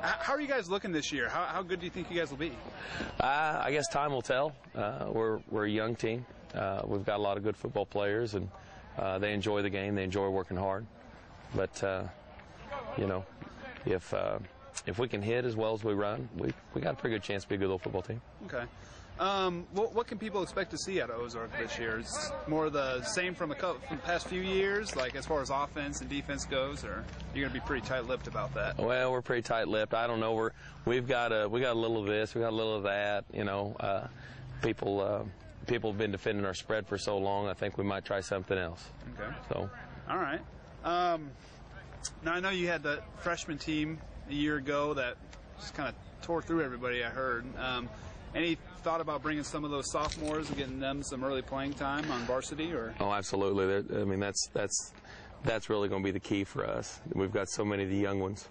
How are you guys looking this year? How good do you think you guys will be? I guess time will tell. We're a young team. We've got a lot of good football players, and they enjoy the game. They enjoy working hard. But you know, if we can hit as well as we run, we got a pretty good chance to be a good little football team. Okay. What can people expect to see out of Ozark this year? Is more of the same from the past few years, like as far as offense and defense goes, or you're going to be pretty tight-lipped about that? Well, we're pretty tight-lipped. I don't know. We've got a little of this, we got a little of that. You know, people have been defending our spread for so long. I think we might try something else. Okay. So. All right. Now I know you had the freshman team a year ago that just kind of tore through everybody. I heard. Any thought about bringing some of those sophomores and getting them some early playing time on varsity? Or? Oh, absolutely. I mean, that's really going to be the key for us. We've got so many of the young ones,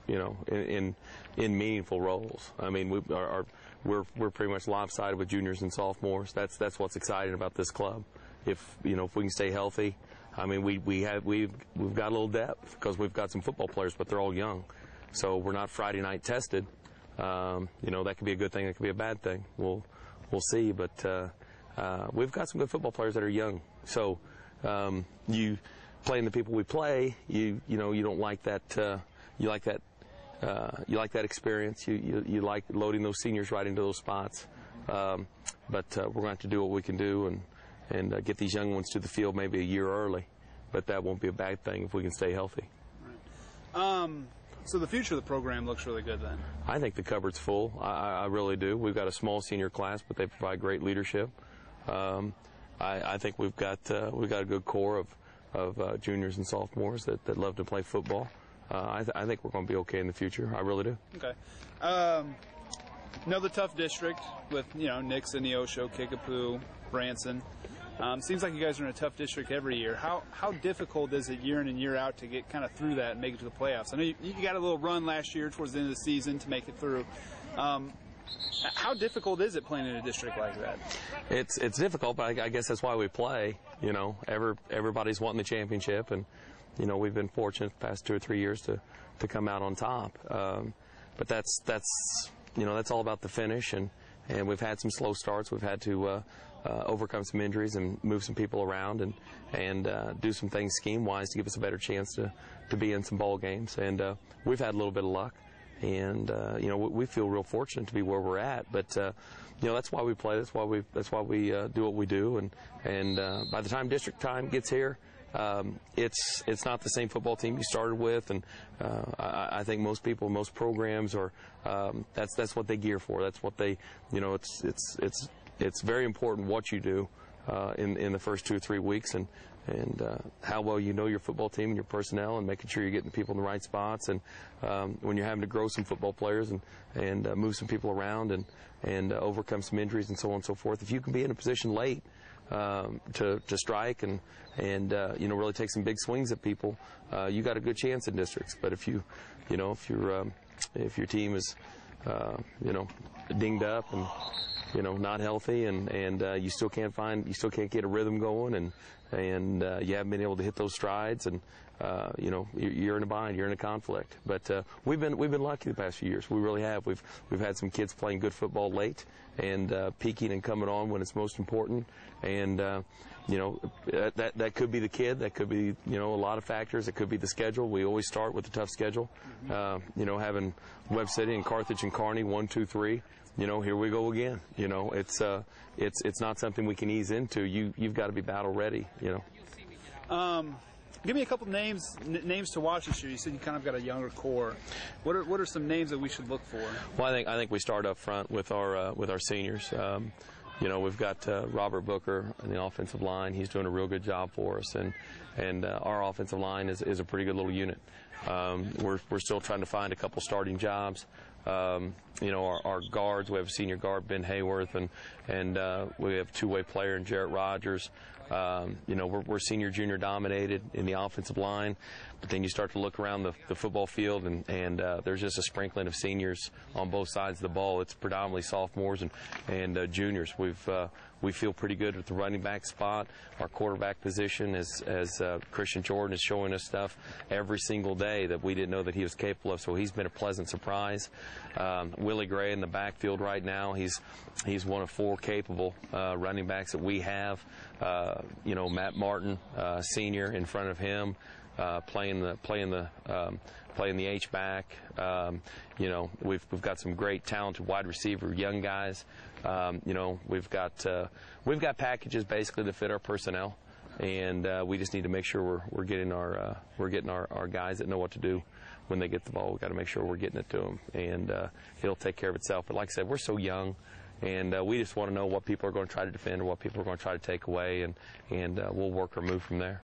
you know, in meaningful roles. I mean, we're pretty much lopsided with juniors and sophomores. That's what's exciting about this club. If we can stay healthy, I mean, we've got a little depth because we've got some football players, but they're all young, so we're not Friday night tested. You know, that could be a good thing, that could be a bad thing. We'll see, but we've got some good football players that are young. So you playing the people we play, you know, you don't like that. You like that experience. You like loading those seniors right into those spots. But we're going to have to do what we can do and get these young ones to the field maybe a year early. But that won't be a bad thing if we can stay healthy. Right. So the future of the program looks really good then. I think the cupboard's full. I really do. We've got a small senior class, but they provide great leadership. I think we've got a good core of juniors and sophomores that love to play football. I think we're going to be okay in the future. I really do. Okay. Another tough district with, you know, Nixon, Neosho, Kickapoo, Branson. Seems like you guys are in a tough district every year. How difficult is it year in and year out to get kind of through that and make it to the playoffs? I know you got a little run last year towards the end of the season to make it through. How difficult is it playing in a district like that? It's difficult, but I guess that's why we play. You know, everybody's wanting the championship, and you know, we've been fortunate the past 2 or 3 years to come out on top. But that's you know, that's all about the finish, and we've had some slow starts. We've had to overcome some injuries and move some people around and do some things scheme-wise to give us a better chance to be in some ball games. And we've had a little bit of luck, and you know, we feel real fortunate to be where we're at. But you know, that's why we play. That's why we do what we do. And by the time district time gets here, it's not the same football team you started with, and I think most people, most programs are that's what they gear for. That's what they, you know, it's very important what you do in the first 2 or 3 weeks, and how well you know your football team and your personnel, and making sure you're getting people in the right spots, and when you're having to grow some football players and move some people around and overcome some injuries and so on and so forth. If you can be in a position late to strike and you know, really take some big swings at people, you got a good chance in districts. But if your team is you know, dinged up and you know, not healthy, and you still can't get a rhythm going, and you haven't been able to hit those strides, and you know, you're in a bind, you're in a conflict. But we've been lucky the past few years. We really have. We've had some kids playing good football late and peaking and coming on when it's most important. And you know, that could be the kid. That could be, you know, a lot of factors. It could be the schedule. We always start with a tough schedule. You know, having Webb City and Carthage and Kearney 1, 2, 3. You know, here we go again. You know, it's not something we can ease into. You've got to be battle ready. You know. Give me a couple names to watch this year. You said you kind of got a younger core. What are some names that we should look for? Well, I think we start up front with our seniors. You know, we've got Robert Booker in the offensive line. He's doing a real good job for us, and our offensive line is a pretty good little unit. We're still trying to find a couple starting jobs. You know, our guards, we have a senior guard, Ben Hayworth, and we have a two-way player in Jarrett Rogers. You know, we're senior, junior dominated in the offensive line, but then you start to look around the football field, and there's just a sprinkling of seniors on both sides of the ball. It's predominantly sophomores and juniors. we feel pretty good with the running back spot. Our quarterback position, as Christian Jordan is showing us stuff every single day that we didn't know that he was capable of, so he's been a pleasant surprise. Willie Gray in the backfield right now, he's one of 4 capable running backs that we have. Matt Martin, senior, in front of him, playing the H-back. We've got some great talented wide receiver young guys. We've got packages basically to fit our personnel, and we just need to make sure we're getting our guys that know what to do when they get the ball. We've got to make sure we're getting it to them, and it'll take care of itself. But like I said, we're so young, and we just want to know what people are going to try to defend or what people are going to try to take away, and we'll work our move from there.